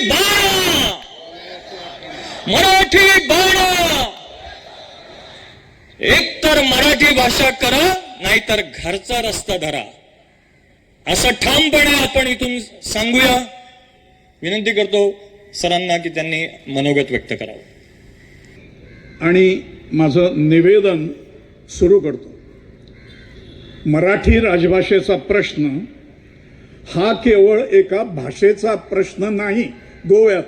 बाणा, मराठी बाणा. एक तर मराठी भाषा करा, नाहीतर घरचा रस्ता धरा, असं ठामपणे आपण इथून सांगूया. विनंती करतो सरांना की त्यांनी मनोगत व्यक्त करावं. आणि माझं निवेदन सुरू करतो. मराठी राजभाषेचा प्रश्न हा केवळ एका भाषेचा प्रश्न नाही. गोव्यात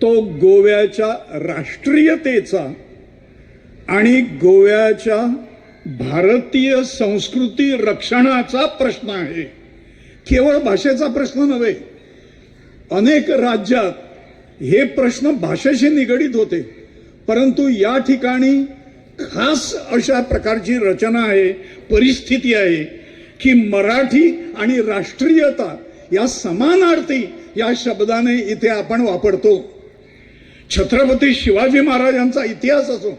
तो गोव्याच्या राष्ट्रीयतेचा आणि गोव्याच्या भारतीय संस्कृती रक्षणाचा प्रश्न आहे. केवळ भाषेचा प्रश्न नव्हे. अनेक राज्यात हे प्रश्न भाषेशी निगडीत होते, परंतु या ठिकाणी खास अशा प्रकारची रचना आहे, परिस्थिती आहे की मराठी आणि राष्ट्रीयता या समानार्थी या शब्दाने इथे आपण वापरतो. छत्रपती शिवाजी महाराजांचा इतिहास असो,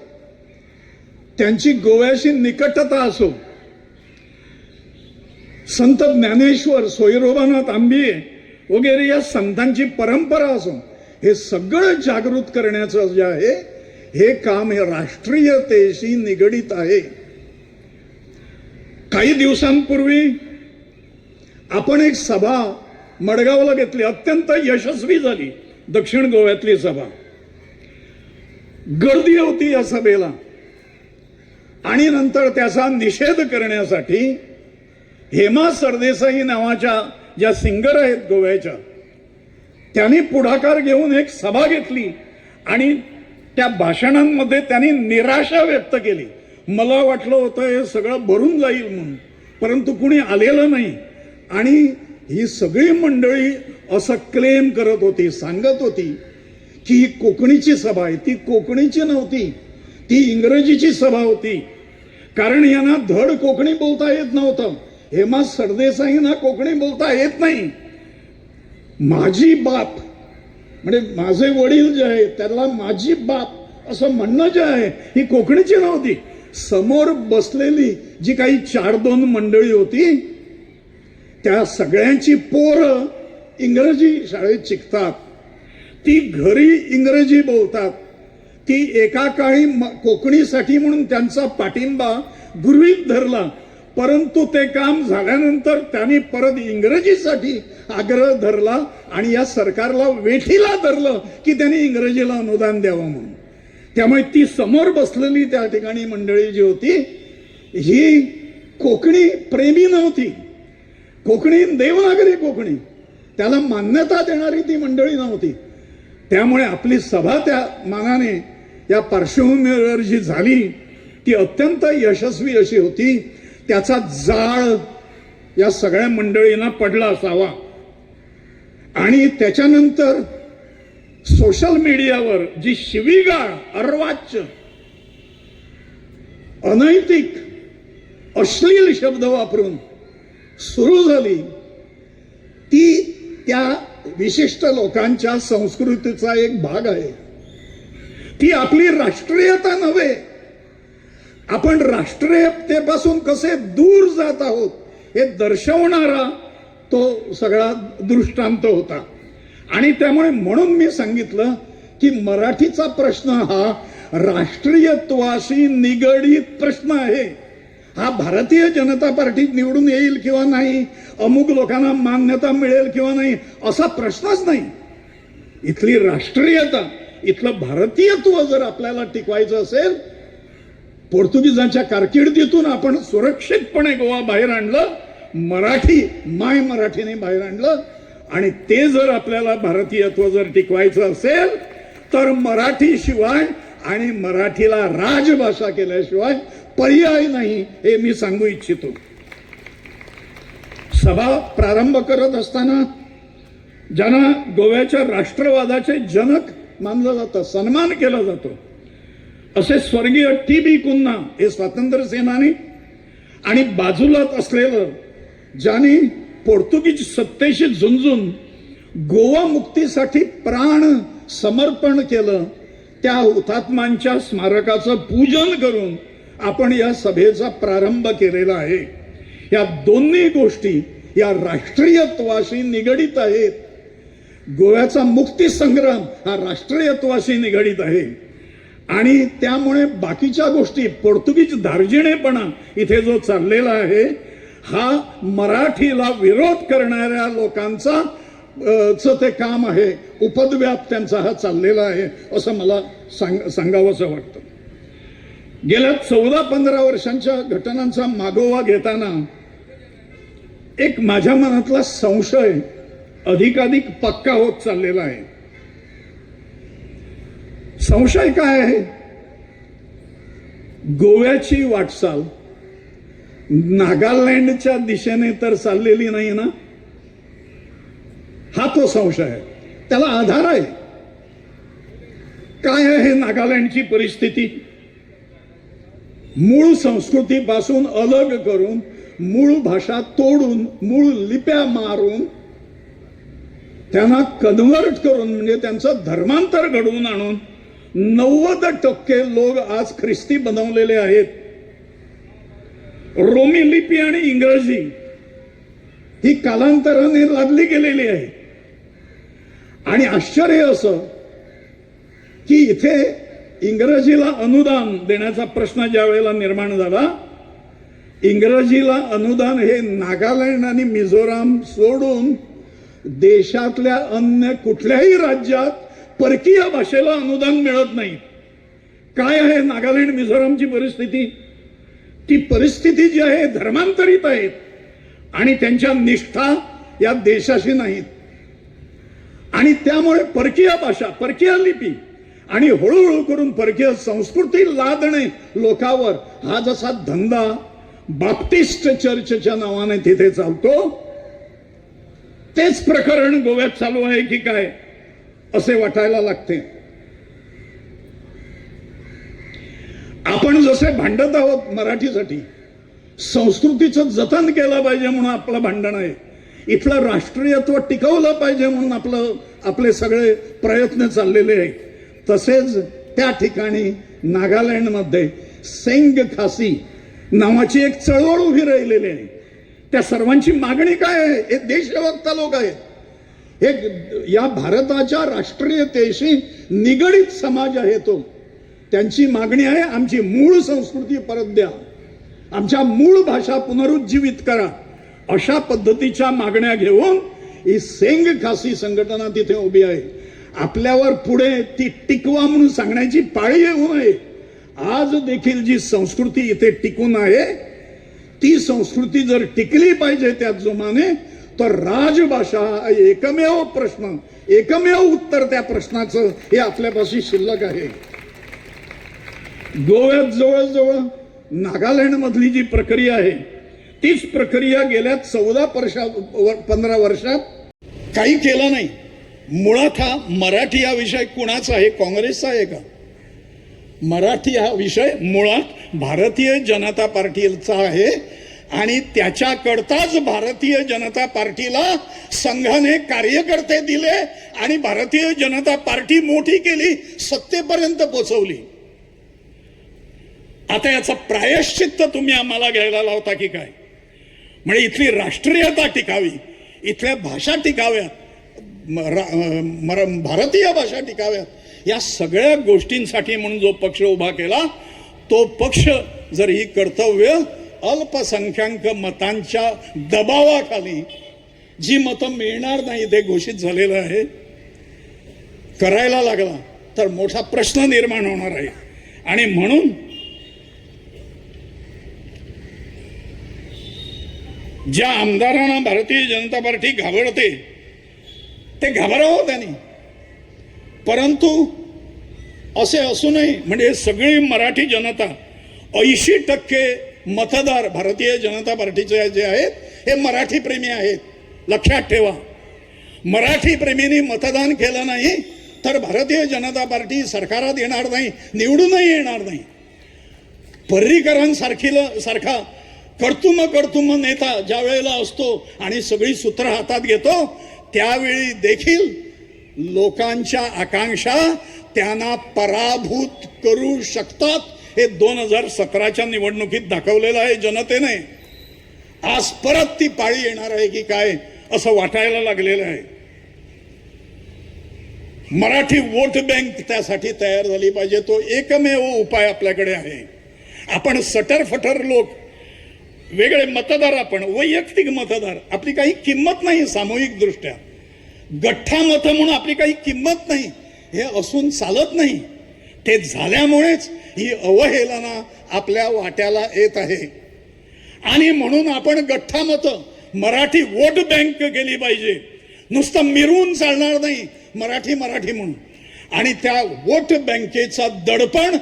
त्यांची गोव्याशी निकटता असो, संत ज्ञानेश्वर, सोयरोबानाथ आंबिये वगैरे या संतांची परंपरा असो, हे सगळं जागृत करण्याचं जे आहे हे काम हे राष्ट्रीयतेशी निगडीत आहे. काही दिवसांपूर्वी आपण एक सभा मडगावला घेतली, अत्यंत यशस्वी झाली. दक्षिण गोव्यातली सभा, गर्दी होती या सभेला. आणि नंतर त्याचा निषेध करण्यासाठी हेमा सरदेसाई नावाच्या ज्या सिंगर आहेत गोव्याच्या, त्यांनी पुढाकार घेऊन एक सभा घेतली आणि त्या भाषणांमध्ये त्यांनी निराशा व्यक्त केली. मला वाटलं होतं हे सगळं भरून जाईल म्हणून, परंतु कुणी आलेलं नाही. आणि ही सगळी मंडळी असं क्लेम करत होती, सांगत होती की ही कोकणीची सभा आहे. ती कोकणीची नव्हती, ती इंग्रजीची सभा होती. कारण यांना धड कोकणी बोलता येत नव्हतं. हेमा सरदेसाईंना कोकणी बोलता येत नाही. माझी बाप म्हणजे माझे वडील जे आहे त्याला माझी बाप असं म्हणणं जे आहे ही कोकणीची नव्हती. समोर बसलेली जी काही 4-2 मंडळी होती, त्या सगळ्यांची पोरं इंग्रजी शाळेत शिकतात, ती घरी इंग्रजी बोलतात. ती एका काळी कोकणीसाठी म्हणून त्यांचा पाठिंबा गृहीत धरला, परंतु ते काम झाल्यानंतर त्यांनी परत इंग्रजीसाठी आग्रह धरला आणि या सरकारला वेठीला धरलं की त्यांनी इंग्रजीला अनुदान द्यावं म्हणून. त्यामुळे ती समोर बसलेली त्या ठिकाणी मंडळी जी होती ही कोकणी प्रेमी नव्हती. कोकणी देवनागरी कोकणी, त्याला मान्यता देणारी ती मंडळी नव्हती. त्यामुळे आपली सभा त्या मानाने या पार्श्वभूमीवर जी झाली ती अत्यंत यशस्वी अशी होती. त्याचा जाळ या सगळ्या मंडळींना पडला असावा. आणि त्याच्यानंतर सोशल मीडियावर जी शिवीगाळ, अर्वाच्य, अनैतिक, अश्लील शब्द वापरून सुरू झाली, ती त्या विशिष्ट लोकांच्या संस्कृतीचा एक भाग आहे. ती आपली राष्ट्रीयता नव्हे. आपण राष्ट्रीयतेपासून कसे दूर जात आहोत हे दर्शवणारा तो सगळा दृष्टांत होता. आणि त्यामुळे म्हणून मी सांगितलं की मराठीचा प्रश्न हा राष्ट्रीयत्वाशी निगडीत प्रश्न आहे. हा भारतीय जनता पार्टीत निवडून येईल किंवा नाही, अमुक लोकांना मान्यता मिळेल किंवा नाही, असा प्रश्नच नाही. इथली राष्ट्रीयता, इथलं भारतीयत्व जर आपल्याला टिकवायचं असेल, पोर्तुगीजांच्या कारकिर्दीतून आपण सुरक्षितपणे गोवा बाहेर आणलं, माय मराठीने बाहेर आणलं, आणि ते जर आपल्याला भारतीयत्व जर टिकवायचं असेल तर मराठी शिवाय आणि मराठीला राजभाषा केल्याशिवाय पर्याय नाही, हे मी सांगू इच्छितो. सभा प्रारंभ करत असताना ज्यांना गोव्याच्या राष्ट्रवादाचे जनक मानलं जातं, सन्मान केला जातो, असे स्वर्गीय टी.बी. कुन्हा हे स्वातंत्र्य सेनानी आणि बाजूलाच असलेलं ज्यांनी पोर्तुगीज सत्तेशी झुंजून गोवा मुक्तीसाठी प्राण समर्पण केलं, त्या हुतात्म्यांच्या स्मारकाचं पूजन करून आपण या सभेचा प्रारंभ केलेला आहे. या दोन्ही गोष्टी या राष्ट्रीयत्वाशी निगडीत आहेत. गोव्याचा मुक्ती संग्राम हा राष्ट्रीयत्वाशी निगडीत आहे आणि त्यामुळे बाकीच्या गोष्टी पोर्तुगीज धार्जिणेपणा इथे जो चाललेला आहे हा मराठीला विरोध करणाऱ्या लोकांचा ते काम आहे, उपद्व्याप त्यांचा हा चाललेला आहे असं मला सांगावंसं वाटतं. गेल्या 14-15 वर्षांच्या घटनांचा मागोवा घेताना एक माझ्या मनातला संशय अधिकाधिक पक्का होत चाललेला आहे. संशय काय आहे? गोव्याची वाटचाल नागालँडच्या दिशेने तर चाललेली नाही ना, हा तो संशय आहे. त्याला आधार आहे. काय आहे नागालँडची परिस्थिती? मूळ संस्कृतीपासून अलग करून, मूळ भाषा तोडून, मूळ लिप्या मारून, त्यांना कन्व्हर्ट करून म्हणजे त्यांचं धर्मांतर घडवून आणून 90% लोक आज ख्रिस्ती बनवलेले आहेत. रोमी लिपी आणि इंग्रजी ही कालांतराने लादली गेलेली आहे. आणि आश्चर्य असं की इथे इंग्रजीला अनुदान देण्याचा प्रश्न ज्या वेळेला निर्माण झाला, इंग्रजीला अनुदान हे नागालँड आणि मिझोराम सोडून देशातल्या अन्य कुठल्याही राज्यात परकीय भाषेला अनुदान मिळत नाही. काय आहे नागालँड मिझोरामची परिस्थिती? ती परिस्थिती जी आहे धर्मांतरित आहेत आणि त्यांच्या निष्ठा या देशाशी नाहीत आणि त्यामुळे परकीय भाषा, परकीय लिपी आणि हळूहळू करून परकीय संस्कृती लादणे लोकांवर हा जसा धंदा बाप्टिस्ट चर्चच्या नावाने तिथे चालतो, तेच प्रकरण गोव्यात चालू आहे की काय असे वाटायला लागते. आपण जसे भांडत आहोत मराठीसाठी, संस्कृतीचं जतन केलं पाहिजे म्हणून आपलं भांडण आहे, इथलं राष्ट्रीयत्व टिकवलं पाहिजे म्हणून आपले सगळे प्रयत्न चाललेले आहेत, तसेच त्या ठिकाणी नागालँडमध्ये सेंग खासी नावाची एक चळवळ उभी राहिलेली आहे. त्या सर्वांची मागणी काय आहे? हे देशभक्त लोक आहेत, हे या भारताच्या राष्ट्रीयतेशी निगडीत समाज आहे तो. त्यांची मागणी आहे आमची मूळ संस्कृती परत द्या, आमच्या मूळ भाषा पुनरुज्जीवित करा. अशा पद्धतीच्या मागण्या घेऊन ही सेंग खासी संघटना तिथे उभी आहे. आपल्यावर पुढे ती टिकवा म्हणून सांगण्याची पाळी येऊ नये. आज देखील जी संस्कृती इथे टिकून आहे ती संस्कृती जर टिकली पाहिजे त्याच जोमाने, तर राजभाषा एकमेव प्रश्न, एकमेव उत्तर त्या प्रश्नाचं हे आपल्यापाशी शिल्लक आहे. गोव्यात जवळजवळ नागालँड मधली जी प्रक्रिया आहे तीच प्रक्रिया गेल्या 14-15 वर्षात काही केलं नाही. मुळात हा मराठी हा विषय कुणाचा आहे? काँग्रेसचा आहे का? मराठी हा विषय मुळात भारतीय जनता पार्टीचा आहे आणि त्याच्याकरताच भारतीय जनता पार्टीला संघाने कार्यकर्ते दिले आणि भारतीय जनता पार्टी मोठी केली, सत्तेपर्यंत पोहोचवली. आता याचा प्रायश्चित्त तुम्ही आम्हाला घ्यायला लावता की काय? म्हणजे इथली राष्ट्रीयता टिकावी, इथल्या भाषा टिकाव्यात, भारतीय भाषा टिकाव्यात, या सगळ्या गोष्टींसाठी म्हणून जो पक्ष उभा केला तो पक्ष जर ही कर्तव्य अल्पसंख्याक मतांच्या दबावाखाली, जी मतं मिळणार नाही ते घोषित झालेलं आहे, करायला लागला तर मोठा प्रश्न निर्माण होणार आहे. आणि म्हणून ज्या आमदारांना भारतीय जनता पार्टी घाबरते ते घाबरावं त्यांनी, परंतु असे असू नये. म्हणजे सगळी मराठी जनता, 80% मतदार भारतीय जनता पार्टीचे जे आहेत हे मराठी प्रेमी आहेत. लक्षात ठेवा, मराठी प्रेमींनी मतदान केलं नाही तर भारतीय जनता पार्टी सरकारात येणार नाही, निवडूनही येणार नाही. पर्रीकरांसारखा कर्तुम नेता ज्या वेळेला असतो आणि सगळी सूत्र हातात घेतो त्यावेळी देखील लोकांच्या आकांक्षा त्यांना पराभूत करू शकतात. हे 2017च्या निवडणुकीत दाखवलेलं आहे जनतेने. आज परत ती पाळी येणार आहे की काय असं वाटायला लागलेलं आहे. मराठी वोट बँक त्यासाठी तयार झाली पाहिजे. तो एकमेव उपाय आपल्याकडे आहे. आपण सटरफटर लोक, वेगळे मतदार, आपण वैयक्तिक मतदार, आपली काही किंमत नाही सामूहिक दृष्ट्या. गठ्ठा मतं म्हणून आपली काही किंमत नाही हे असून चालत नाही. ते झाल्यामुळेच ही अवहेलना आपल्या वाट्याला येत आहे. आणि म्हणून आपण गठ्ठा मतं, मराठी वोट बँक केली पाहिजे. नुसतं मिरवून चालणार नाही मराठी मराठी म्हणून. आणि त्या वोट बँकेचा दडपण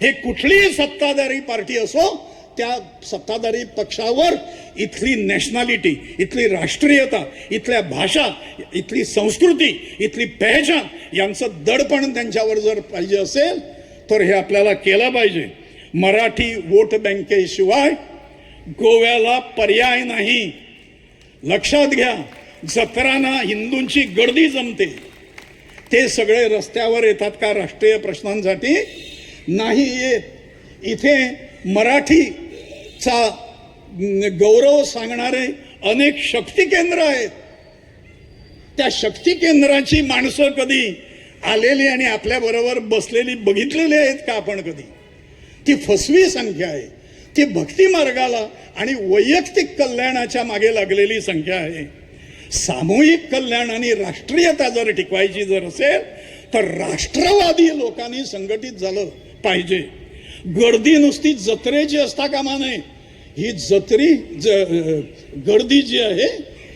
हे कुठलीही सत्ताधारी पार्टी असो, त्या सत्ताधारी पक्षावर इथली नॅशनॅलिटी, इथली राष्ट्रीयता, इथल्या भाषा, इथली संस्कृती, इथली पहचान यांचं दडपण त्यांच्यावर जर पाहिजे असेल तर हे आपल्याला केलं पाहिजे. मराठी वोट बँकेशिवाय गोव्याला पर्याय नाही. लक्षात घ्या, जत्रांना हिंदूंची गर्दी जमते. ते सगळे रस्त्यावर येतात का राष्ट्रीय प्रश्नांसाठी? नाही येत. इथे मराठीचा गौरव सांगणारे अनेक शक्ती केंद्र आहेत. त्या शक्ती केंद्राची माणसं कधी आलेली आणि आपल्या बरोबर बसलेली बघितलेली आहेत का आपण कधी? ती फसवी संख्या आहे. ती भक्ती मार्गाला आणि वैयक्तिक कल्याणाच्या मागे लागलेली संख्या आहे. सामूहिक कल्याण आणि राष्ट्रीयता जर टिकवायची जर असेल तर राष्ट्रवादी लोकांनी संघटित झालं पाहिजे. गर्दी नुसती जत्रेची असता कामा नये. ही गर्दी जी आहे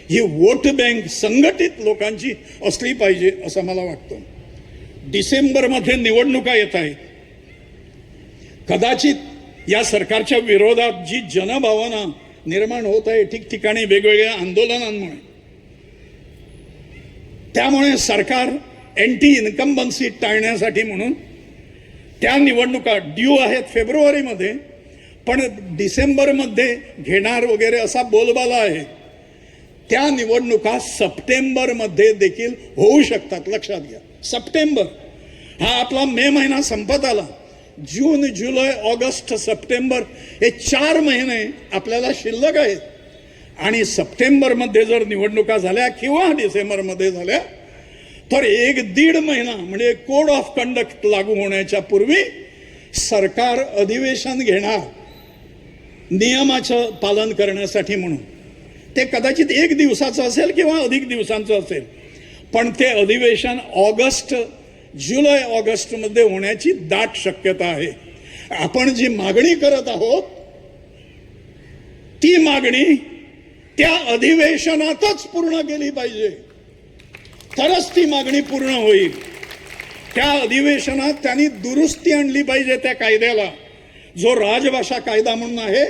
ही वोट बँक संघटित लोकांची असली पाहिजे असं मला वाटतं. डिसेंबरमध्ये निवडणुका येत आहेत. कदाचित या सरकारच्या विरोधात जी जनभावना निर्माण होत आहे ठिकठिकाणी वेगवेगळ्या आंदोलनांमुळे, त्यामुळे सरकार एंटी इन्कम्बन्सी टाळण्यासाठी म्हणून त्या निवडणुका ड्यू आहेत फेब्रुवारीमध्ये, पण डिसेंबरमध्ये घेणार वगैरे असा बोलबाला आहे. त्या निवडणुका सप्टेंबरमध्ये देखील होऊ शकतात. लक्षात घ्या, सप्टेंबर हा आपला मे महिना संपत आला. जून, जुलै, ऑगस्ट, सप्टेंबर हे 4 महिने आपल्याला शिल्लक आहेत. आणि सप्टेंबरमध्ये जर निवडणुका झाल्या किंवा डिसेंबरमध्ये झाल्या तर 1-1.5 महिना म्हणजे कोड ऑफ कंडक्ट लागू होण्याच्या पूर्वी सरकार अधिवेशन घेणार नियमाचं पालन करण्यासाठी म्हणून. ते कदाचित 1 दिवसाचं असेल किंवा अधिक दिवसांचं असेल, पण ते अधिवेशन जुलै ऑगस्टमध्ये होण्याची दाट शक्यता आहे. आपण जी मागणी करत आहोत ती मागणी त्या अधिवेशनातच पूर्ण केली पाहिजे, तरच ती मागणी पूर्ण होईल. त्या अधिवेशनात त्यांनी दुरुस्ती आणली पाहिजे त्या कायद्याला. जो राजभाषा कायदा म्हणून आहे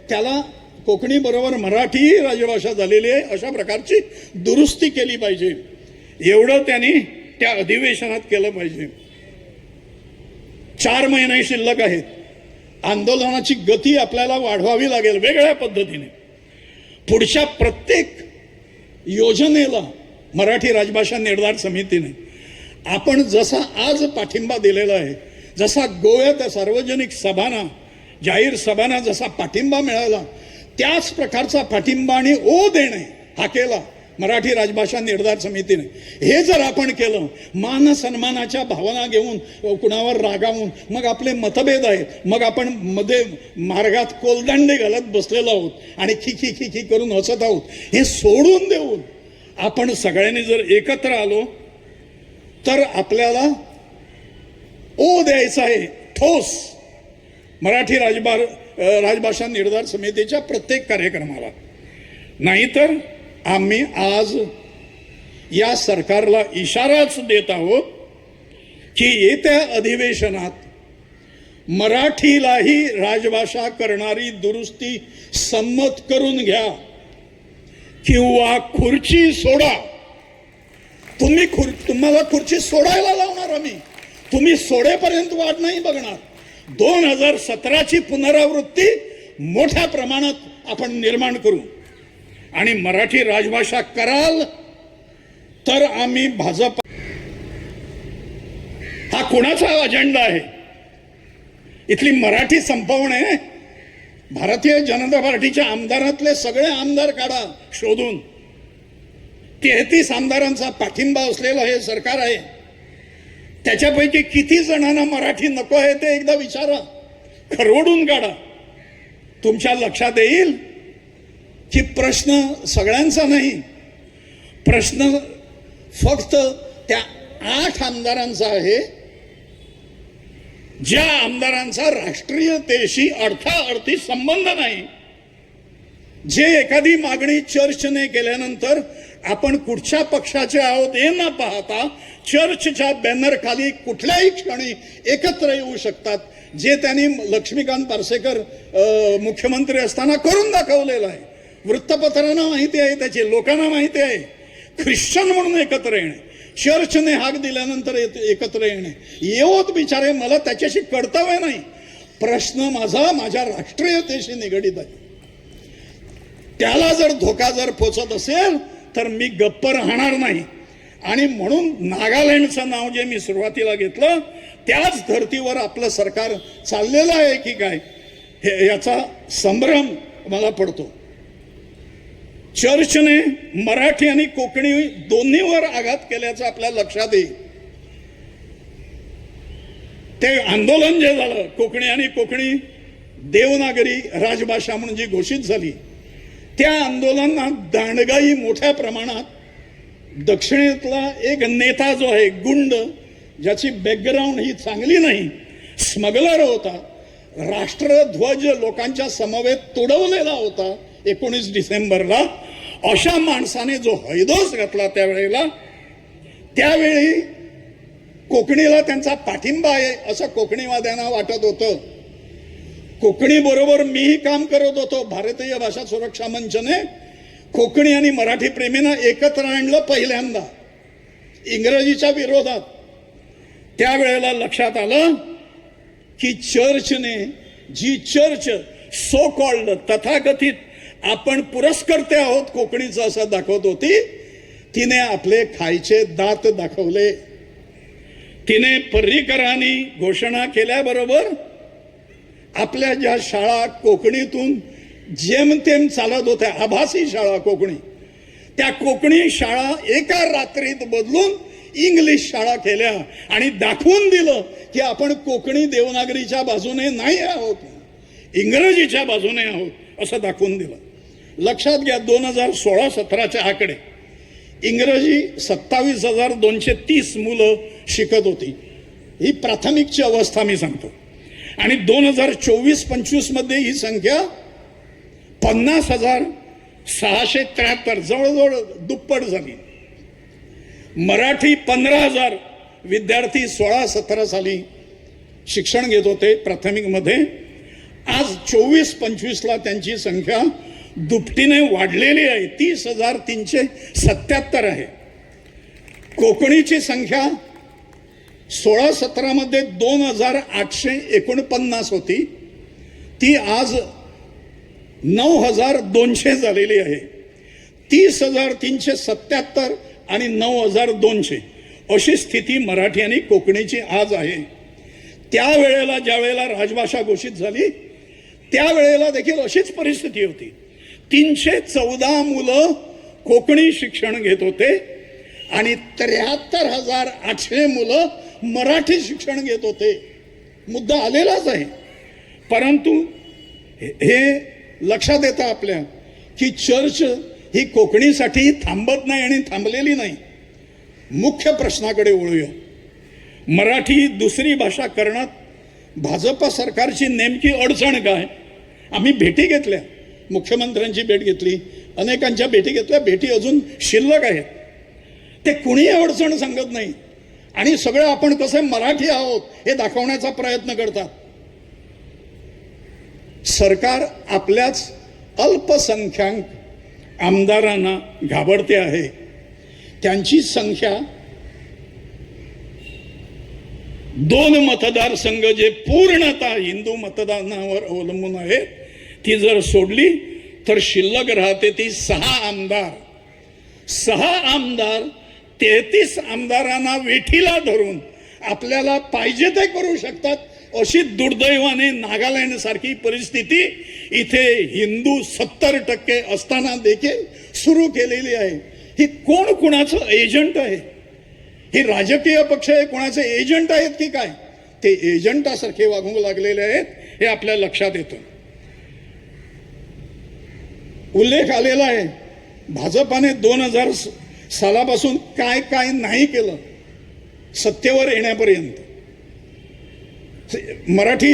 त्याला कोकणी बरोबर मराठीही राजभाषा झालेली आहे अशा प्रकारची दुरुस्ती केली पाहिजे. एवढं त्यांनी त्या अधिवेशनात केलं पाहिजे. 4 महिने शिल्लक आहेत. आंदोलनाची गती आपल्याला वाढवावी लागेल वेगळ्या पद्धतीने. पुढच्या प्रत्येक योजनेला मराठी राजभाषा निर्धार समितीने आपण जसा आज पाठिंबा दिलेला आहे, जसा गोव्यात सार्वजनिक सभांना, जाहीर सभांना जसा पाठिंबा मिळाला त्याच प्रकारचा पाठिंबा आणि ओ देणे हा केला मराठी राजभाषा निर्धार समितीने. हे जर आपण केलं मान सन्मानाच्या भावना घेऊन, कुणावर रागावून, मग आपले मतभेद आहेत, मग आपण मध्ये मार्गात कोलदांडे घालत बसलेलो आहोत आणि खी खी करून हसत आहोत, हे सोडून देऊन आपण सगळ्यांनी जर एकत्र आलो तर आपल्याला ओ द्यायचा आहे ठोस मराठी राजभाषा निर्धार समितीच्या प्रत्येक कार्यक्रमाला. नाहीतर आम्ही आज या सरकारला इशाराच देत आहोत की येत्या अधिवेशनात मराठीलाही राजभाषा करणारी दुरुस्ती संमत करून घ्या किंवा खुर्ची सोडा. तुम्हाला खुर्ची सोडायला लावणार आम्ही. तुम्ही सोडेपर्यंत वाट नाही बघणार. 2017ची पुनरावृत्ती मोठ्या प्रमाणात आपण निर्माण करू आणि मराठी राजभाषा कराल तर आम्ही भाजप. हा कोणाचा अजेंडा आहे? इथली मराठी संपवणे. भारतीय जनता पार्टीच्या आमदारातले सगळे आमदार काढा शोधून. 33 आमदारांचा पाठिंबा असलेलं हे सरकार आहे. त्याच्यापैकी किती जणांना मराठी नको आहे ते एकदा विचारा, खरवडून काढा. तुमच्या लक्षात येईल की प्रश्न सगळ्यांचा नाही, प्रश्न फक्त त्या 8 आमदारांचा आहे, ज्या आमदारांचा राष्ट्रीयतेशी अर्थाअर्थी संबंध नाही. जे एखादी मागणी चर्चने केल्यानंतर आपण कुठच्या पक्षाचे आहोत हे न पाहता चर्चच्या बॅनर खाली कुठल्याही क्षणी एकत्र येऊ शकतात, जे त्यांनी लक्ष्मीकांत पार्सेकर मुख्यमंत्री असताना करून दाखवलेलं आहे. वृत्तपत्रांना माहिती आहे, त्याची लोकांना माहिती आहे. ख्रिश्चन म्हणून एकत्र येणे, चर्चने हाक दिल्यानंतर एकत्र येणे, येवत बिचारे, मला त्याच्याशी कर्तव्य नाही. प्रश्न माझ्या राष्ट्रीयतेशी निगडीत आहे. त्याला जर धोका पोचत असेल तर मी गप्प राहणार नाही. आणि म्हणून नागालँडचं नाव जे मी सुरुवातीला घेतलं, त्याच धर्तीवर आपलं सरकार चाललेलं आहे की काय याचा संभ्रम मला पडतो. चर्चने मराठी आणि कोकणी दोन्हीवर आघात केल्याचं आपल्या लक्षात येईल. ते आंदोलन जे झालं, कोकणी देवनागरी राजभाषा म्हणून जी घोषित झाली, त्या आंदोलनात दांडगाई मोठ्या प्रमाणात. दक्षिणेतला एक नेता जो आहे गुंड, ज्याची बॅकग्राऊंड ही चांगली नाही, स्मगलर होता, राष्ट्रध्वज लोकांच्या समवेत तुडवलेला होता 19 डिसेंबरला. अशा माणसाने जो हैदोस घातला त्यावेळी कोकणीला त्यांचा पाठिंबा आहे असं कोकणीवाद्यांना वाटत होतं. कोकणी बरोबर मीही काम करत होतो. भारतीय भाषा सुरक्षा मंचने कोकणी आणि मराठी प्रेमींना एकत्र आणलं पहिल्यांदा इंग्रजीच्या विरोधात. त्यावेळेला लक्षात आलं की चर्चने, जी चर्च सो कॉल्ड तथाकथित आपण पुरस्कर्ते आहोत कोकणीचं असं दाखवत होती, तिने आपले खायचे दात दाखवले. तिने पर्रीकरांनी घोषणा केल्याबरोबर आपल्या ज्या शाळा कोकणीतून जेमतेम चालत होत्या, आभासी शाळा कोकणी, त्या कोकणी शाळा एका रात्रीत बदलून इंग्लिश शाळा केल्या आणि दाखवून दिलं की आपण कोकणी देवनागरीच्या बाजूने नाही आहोत, इंग्रजीच्या बाजूने आहोत असं दाखवून दिलं. लक्षात घ्या, 2016-17चे आकडे, इंग्रजी 27,230 मुलं शिकत होती. ही प्राथमिकची अवस्था मी सांगतो. आणि 2024-25 मध्ये ही संख्या 50,673, जवळजवळ दुप्पट झाली. मराठी 15,000 विद्यार्थी 16-17 साली शिक्षण घेत होते प्राथमिक मध्ये. आज 24-25ला त्यांची संख्या दुपटीने वाढलेली आहे, 30,377 आहे. कोकणीची संख्या 16-17 मध्ये 2,849 होती, ती आज 9,200 झालेली आहे. 30,377 आणि 9,200 अशी स्थिती मराठी आणि कोकणीची आज आहे. त्यावेळेला ज्यावेळेला राजभाषा घोषित झाली त्यावेळेला देखील अशीच परिस्थिती होती. 314 मुलं कोकणी शिक्षण घेत होते आणि 73,800 मुलं मराठी शिक्षण घेत होते. मुद्दा आलेलाच आहे. परंतु हे लक्षात येतं आपल्या की चर्च ही कोकणीसाठी थांबत नाही आणि थांबलेली नाही. मुख्य प्रश्नाकडे वळूया. मराठी दुसरी भाषा करण्यात भाजप सरकारची नेमकी अडचण काय? आम्ही भेटी घेतल्या, मुख्यमंत्र्यांची भेट घेतली, अनेकांच्या भेटी घेतल्या, भेटी अजून शिल्लक आहेत. ते कुणीही अडचण सांगत नाही आणि सगळं आपण कसं मराठी आहोत हे दाखवण्याचा प्रयत्न करतात. सरकार आपल्याच अल्पसंख्याक आमदारांना घाबरते आहे. त्यांची संख्या 2 मतदारसंघ जे पूर्णतः हिंदू मतदानावर अवलंबून आहेत ती जर सोडली तर शिल्लक राहते ती 6 आमदार. 6 आमदार 33 आमदारांना वेठीला धरून आपल्याला पाहिजे ते करू शकतात अशी दुर्दैवाने नागालँड सारखी परिस्थिती इथे हिंदू 70% असताना देखील सुरू केलेली आहे. ही कोण कुणाचं एजंट आहे? हे राजकीय पक्ष हे कोणाचे एजंट आहेत की काय? ते एजंटासारखे वागू लागलेले आहेत हे आपल्या लक्षात येतं. उल्लेख आलेला आहे भाजपाने 2000 सालापासून काय काय नाही केलं सत्तेवर येण्यापर्यंत. मराठी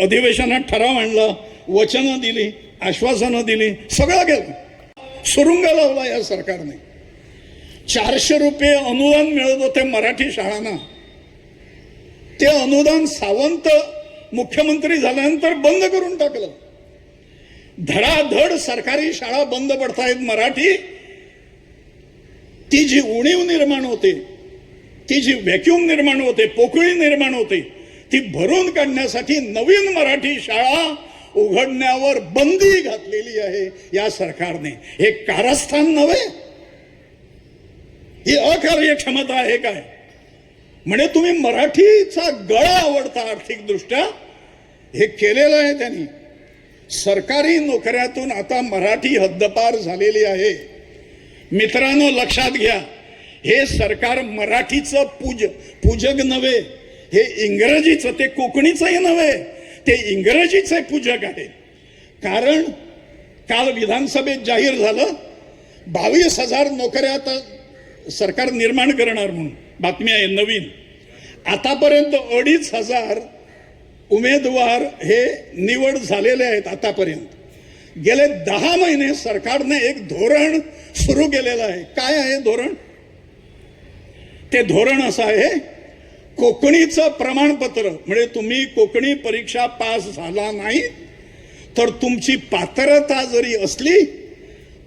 अधिवेशनात ठराव आणला, वचनं दिली, आश्वासनं दिली, सगळं केलं. सुरुंग लावला या सरकारने. 400 रुपये अनुदान मिळत होते मराठी शाळांना. ते अनुदान सावंत मुख्यमंत्री झाल्यानंतर बंद करून टाकलं. धडाधड सरकारी शाळा बंद पडतायत मराठी. ती जी उणीव निर्माण होते, ती जी व्हॅक्युम निर्माण होते, पोकळी निर्माण होते, ती भरून काढण्यासाठी नवीन मराठी शाळा उघडण्यावर बंदी घातलेली आहे या सरकारने. हे कारस्थान नव्हे, ही अकार्यक्षमता आहे काय? म्हणजे तुम्ही मराठीचा गळा आवडता आर्थिक दृष्ट्या हे केलेलं आहे त्यांनी. सरकारी नोकऱ्यातून आता मराठी हद्दपार झालेली आहे. मित्रांनो लक्षात घ्या, हे सरकार मराठीचं पूजक नव्हे, हे इंग्रजीचं, ते कोकणीचंही नव्हे, ते इंग्रजीचे पूजक आहे. कारण काल विधानसभेत जाहीर झालं 22,000 नोकऱ्या आता सरकार निर्माण करणार म्हणून बातमी आहे नवीन. आतापर्यंत 2,500 उमेदवार हे निवड झालेले आहेत. आतापर्यंत गेले 10 महिने सरकारने एक धोरण सुरू केलेलं आहे. काय आहे धोरण? ते धोरण असं आहे, कोकणीचं प्रमाणपत्र म्हणजे तुम्ही कोकणी परीक्षा पास झाला नाही तर तुमची पात्रता जरी असली,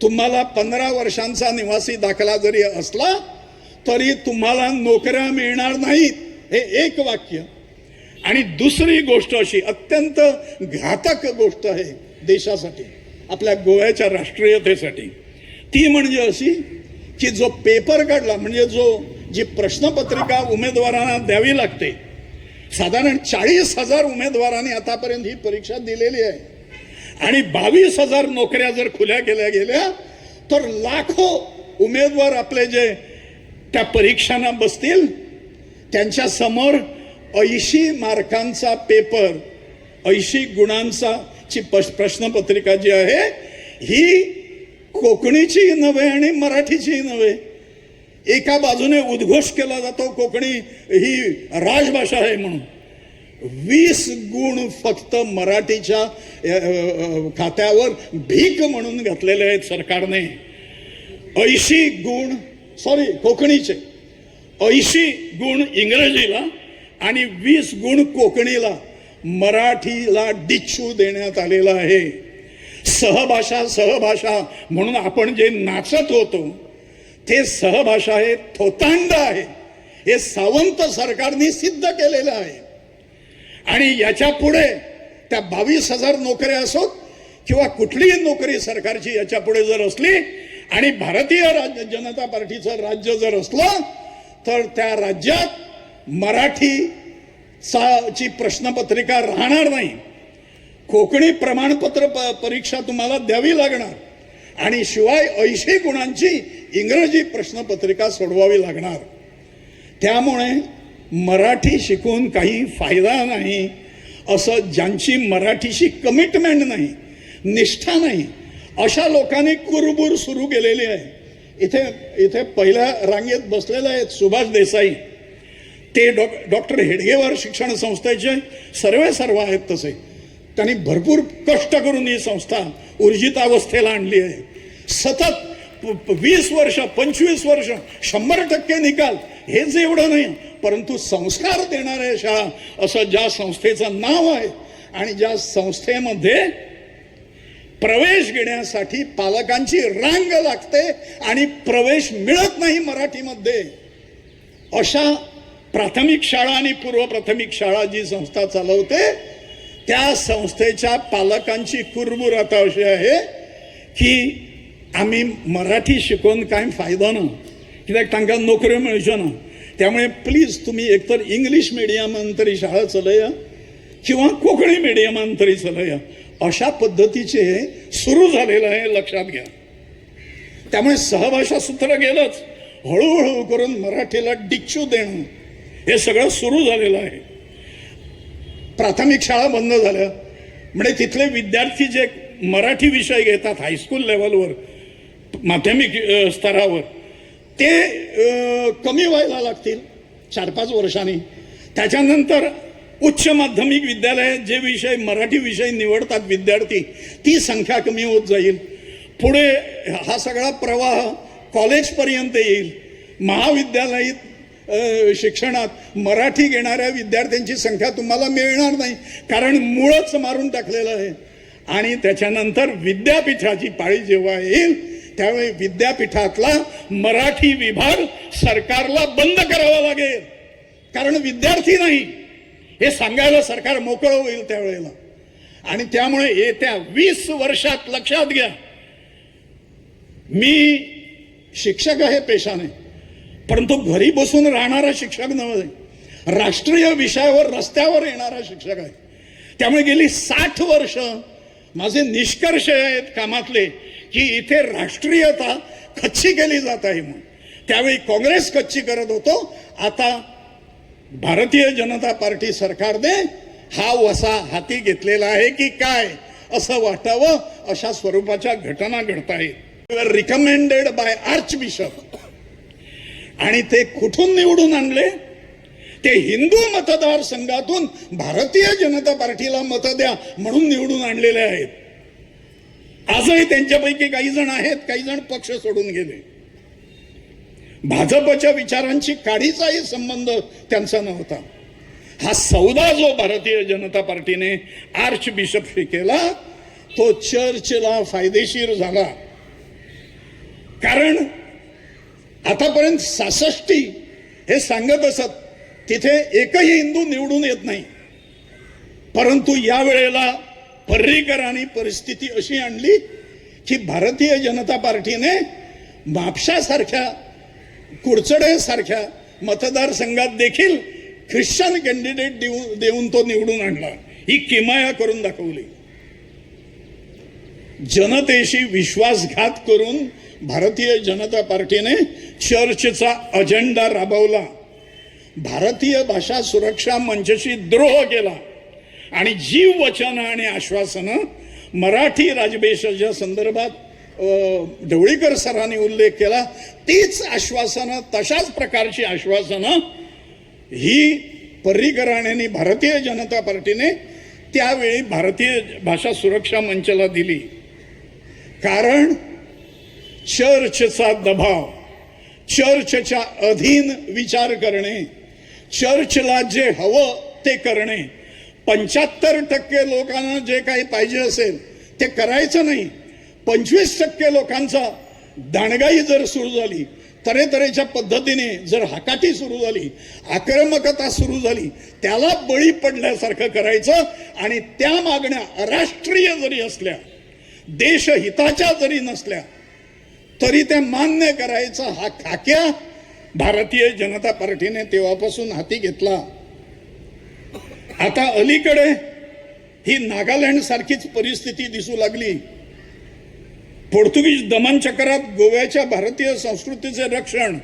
तुम्हाला 15 वर्षांचा निवासी दाखला जरी असला तरी तुम्हाला नोकऱ्या मिळणार नाहीत. हे एक वाक्य. आणि दुसरी गोष्ट अशी अत्यंत घातक गोष्ट आहे देशासाठी, आपल्या गोव्याच्या राष्ट्रीयतेसाठी. ती म्हणजे अशी की जो पेपर काढला म्हणजे जी प्रश्नपत्रिका उमेदवारांना द्यावी लागते, साधारण 40,000 उमेदवारांनी आतापर्यंत ही परीक्षा दिलेली आहे. आणि 22,000 नोकऱ्या जर खुल्या केल्या गेल्या तर लाखो उमेदवार आपले जे त्या परीक्षांना बसतील त्यांच्या समोर 80 मार्कांचा पेपर, 80 गुणांचा ची प्रश्नपत्रिका जी आहे ही कोकणीची नव्हे आणि मराठीची नव्हे. एका बाजूने उद्घोष केला जातो कोकणी ही राजभाषा आहे म्हणून. 20 गुण फक्त मराठीच्या खात्यावर भीक म्हणून घातलेले आहेत सरकारने. 80 गुण कोकणीचे, 80 गुण इंग्रजीला आणि 20 गुण कोकणीला, मराठीला डिच्चू देण्यात आलेला आहे. सहभाषा म्हणून आपण जे नाचत होतो ते सहभाषा आहे, थोतांड आहे. हे सावंत सरकारने सिद्ध केलेलं आहे. आणि याच्या पुढे त्या 22,000 नोकऱ्या असोत किंवा कुठलीही नोकरी सरकारची याच्या पुढे जर असली आणि भारतीय जनता पार्टीचं राज्य जर असलं तर त्या राज्यात मराठीची प्रश्नपत्रिका राहणार नाही. कोकणी प्रमाणपत्र परीक्षा तुम्हाला द्यावी लागणार आणि शिवाय 80 गुणांची इंग्रजी प्रश्नपत्रिका सोडवावी लागणार. त्यामुळे मराठी शिकून काही फायदा नाही असं ज्यांची मराठीशी कमिटमेंट नाही, निष्ठा नाही, अशा लोकांनी कुरबुर सुरू केलेली आहे. इथे पहिल्या रांगेत बसलेले आहेत सुभाष देसाई. ते डॉक्टर हेडगेवार शिक्षण संस्थेचे सर्वेसर्वा आहेत. तसे त्यांनी भरपूर कष्ट करून ही संस्था ऊर्जितावस्थेला आणली आहे. सतत 20 वर्ष 25 वर्ष 100% निकाल हेच एवढं नाही, परंतु संस्कार देणाऱ्या शाळा असं ज्या संस्थेचं नाव आहे आणि ज्या संस्थेमध्ये प्रवेश घेण्यासाठी पालकांची रांग लागते आणि प्रवेश मिळत नाही मराठीमध्ये, अशा प्राथमिक शाळा आणि पूर्व प्राथमिक शाळा जी संस्था चालवते त्या संस्थेच्या पालकांची कुरबुर आता अशी आहे की आम्ही मराठी शिकून काय फायदा ना, कित्याक तांकां नोकऱ्यो मेळच्यो ना. त्यामुळे प्लीज तुम्ही एकतर इंग्लिश मिडियमान तरी शाळा चलया किंवा कोकणी मिडियमान तरी चलया, अशा पद्धतीचे सुरू झालेलं आहे, लक्षात घ्या. त्यामुळे सहभाषा सूत्र गेलंच. हळूहळू करून मराठीला डिच्चू देणं हे सगळं सुरू झालेलं आहे. प्राथमिक शाळा बंद झाल्या म्हणजे तिथले विद्यार्थी जे मराठी विषय घेतात हायस्कूल लेवलवर, माध्यमिक स्तरावर, ते कमी व्हायला लागतील 4-5 वर्षांनी. त्याच्यानंतर उच्च माध्यमिक विद्यालयात जे विषय मराठी विषय निवडतात विद्यार्थी, ती संख्या कमी होत जाईल. पुढे हा सगळा प्रवाह कॉलेजपर्यंत येईल. महाविद्यालयीन शिक्षणात मराठी घेणाऱ्या विद्यार्थ्यांची संख्या तुम्हाला मिळणार नाही, कारण मुळच मारून टाकलेलं आहे. आणि त्याच्यानंतर विद्यापीठाची पाळी जेव्हा येईल त्यावेळी विद्यापीठातला मराठी विभाग सरकारला बंद करावा लागेल, कारण विद्यार्थी नाही हे सांगायला सरकार मोकळं होईल त्यावेळेला. आणि त्यामुळे येत्या 20 वर्षात लक्षात घ्या, मी शिक्षक आहे पेशाने, परंतु घरी बसून राहणारा शिक्षक नव्हे, राष्ट्रीय विषयावर रस्त्यावर येणारा शिक्षक आहे. त्यामुळे गेली 60 वर्ष माझे निष्कर्ष आहेत कामातले की इथे राष्ट्रीयता कच्ची केली जात आहे. म्हणून त्यावेळी काँग्रेस कच्ची करत होतो, आता भारतीय जनता पार्टी सरकारने हा वसा हाती घेतलेला आहे की काय असं वाटावं अशा स्वरूपाच्या घटना घडत आहेत. रिकमेंडेड बाय आर्च बिशप, आणि ते कुठून निवडून आणले? ते हिंदू मतदारसंघातून भारतीय जनता पार्टीला मत द्या म्हणून निवडून आणलेले आहेत. आजही त्यांच्यापैकी काही जण आहेत, काही जण पक्ष सोडून गेले. भाजपच्या विचारांची काडीचाही संबंध त्यांचा नव्हता. हा सौदा जो भारतीय जनता पार्टीने आर्च बिशपशी केला तो चर्चला फायदेशीर झाला, कारण आतापर्यंत 66 हे सांगत असत तिथे एकही हिंदू निवडून येत नाही. परंतु या वेळेला पर्रीकरांनी परिस्थिती अशी आणली की भारतीय जनता पार्टीने म्हापशासारख्या, कुडचडे मतदारसंघात देखील ख्रिश्चन कॅन्डिडेट देऊन तो निवडून आणला. ही किमया करून दाखवली. जनतेशी विश्वासघात करून भारतीय जनता पार्टीने चर्चचा अजेंडा राबवला, भारतीय भाषा सुरक्षा मंचशी द्रोह केला आणि जी वचनं आणि आश्वासनं मराठी राजभाषेच्या संदर्भात ढवळीकर सरांनी उल्लेख केला, तीच आश्वासनं, तशाच प्रकारची आश्वासनं ही पर्रीकरांनी भारतीय जनता पार्टीने त्यावेळी भारतीय भाषा सुरक्षा मंचाला दिली. कारण चर्चचा दबाव, चर्चच्या अधीन विचार करणे, चर्चला जे हवं ते करणे, 75% लोकांना जे काही पाहिजे असेल ते करायचं नाही, 25% लोकांचा दांडगाई जर सुरू झाली, तऱ्हेतऱ्हेच्या पद्धतीने जर हाकाटी सुरू झाली, आक्रमकता सुरू झाली, त्याला बळी पडल्यासारखं करायचं. आणि त्या मागण्या अराष्ट्रीय जरी असल्या, देशहिताच्या जरी नसल्या, तरी त्या मान्य करायचा हा खाक्या भारतीय जनता पार्टीने तेव्हापासून हाती घेतला. आता अलीकडे ही नागालँड सारखीच परिस्थिती दिसू लागली. पोर्तुगीज दमनचक्रात गोव्याच्या भारतीय संस्कृतीचे रक्षण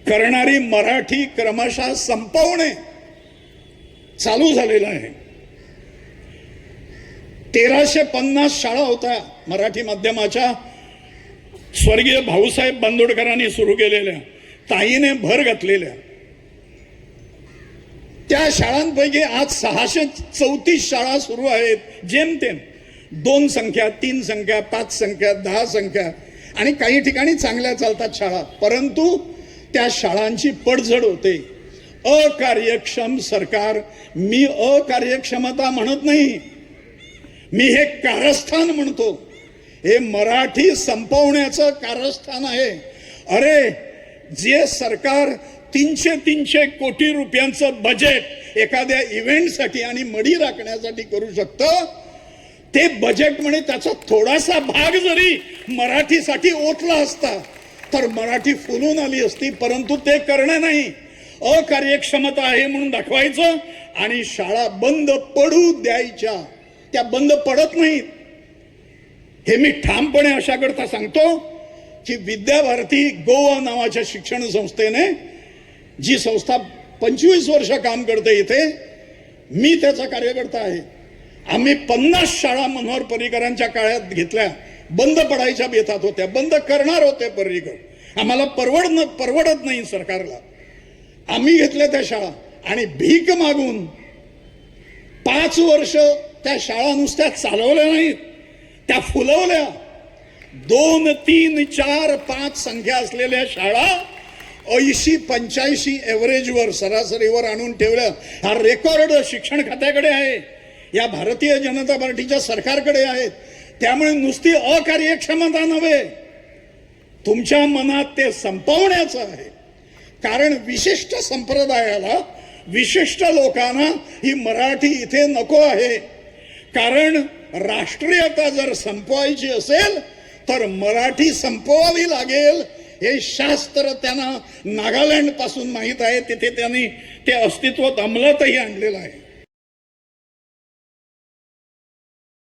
करणारी मराठी क्रमशः संपवणे चालू झालेलं आहे. 1350 शाळा होत्या मराठी माध्यमाच्या, स्वर्गीय भाऊसाहेब बांदोडकरांनी सुरू केलेल्या, ताईने भर घातलेल्या. त्या शाळांपैकी आज 634 शाळा सुरू आहेत, जेमतेम 2 संख्या, 3 संख्या, 5 संख्या, 10 संख्या, आणि काही ठिकाणी चांगल्या चालतात शाळा. परंतु त्या शाळांची पडझड होते. अकार्यक्षम सरकार, मी अकार्यक्षमता म्हणत नाही, मी हे कारस्थान म्हणतो. हे मराठी संपवण्याचं कारस्थान आहे. अरे, जे सरकार 300 कोटी रुपयांचं बजेट एखाद्या इव्हेंटसाठी आणि मडी राखण्यासाठी करू शकतं, ते बजेट म्हणे त्याचा थोडासा भाग जरी मराठीसाठी ओतला असता तर मराठी फुलून आली असती. परंतु ते करणं नाही, अकार्यक्षमता आहे म्हणून दाखवायचं आणि शाळा बंद पडू द्यायच्या. त्या बंद पडत नाहीत. हे मी ठामपणे अशा करता सांगतो की विद्याभारती गोवा नावाच्या शिक्षण संस्थेने, जी संस्था 25 वर्ष काम करते इथे, मी त्याचा कार्यकर्ता आहे. आम्ही 50 शाळा मनोहर पर्रीकरांच्या काळात घेतल्या, बंद पडायच्या बेतात होत्या, बंद करणार होते पर्रीकर, आम्हाला परवडत नाही सरकारला. आम्ही घेतल्या त्या शाळा आणि भीक मागून 5 वर्ष त्या शाळा नुसत्या चालवल्या नाहीत, त्या फुलवल्या. 2, 3, 4, 5 संख्या असलेल्या शाळा 80-85 एव्हरेजवर, सरासरीवर आणून ठेवल्या. हा रेकॉर्ड शिक्षण खात्याकडे आहे, या भारतीय जनता पार्टीच्या सरकारकडे आहेत. त्यामुळे नुसती अकार्यक्षमता नव्हे, तुमच्या मनात ते संपवण्याचं आहे. कारण विशिष्ट संप्रदायाला, विशिष्ट लोकांना ही मराठी इथे नको आहे. कारण राष्ट्रीयता जर संपवायची असेल तर मराठी संपवावी लागेल. हे शास्त्र त्यांना नागालँड पासून माहीत आहे, तिथे त्यांनी ते अस्तित्वात अंमलातही आणलेलं आहे.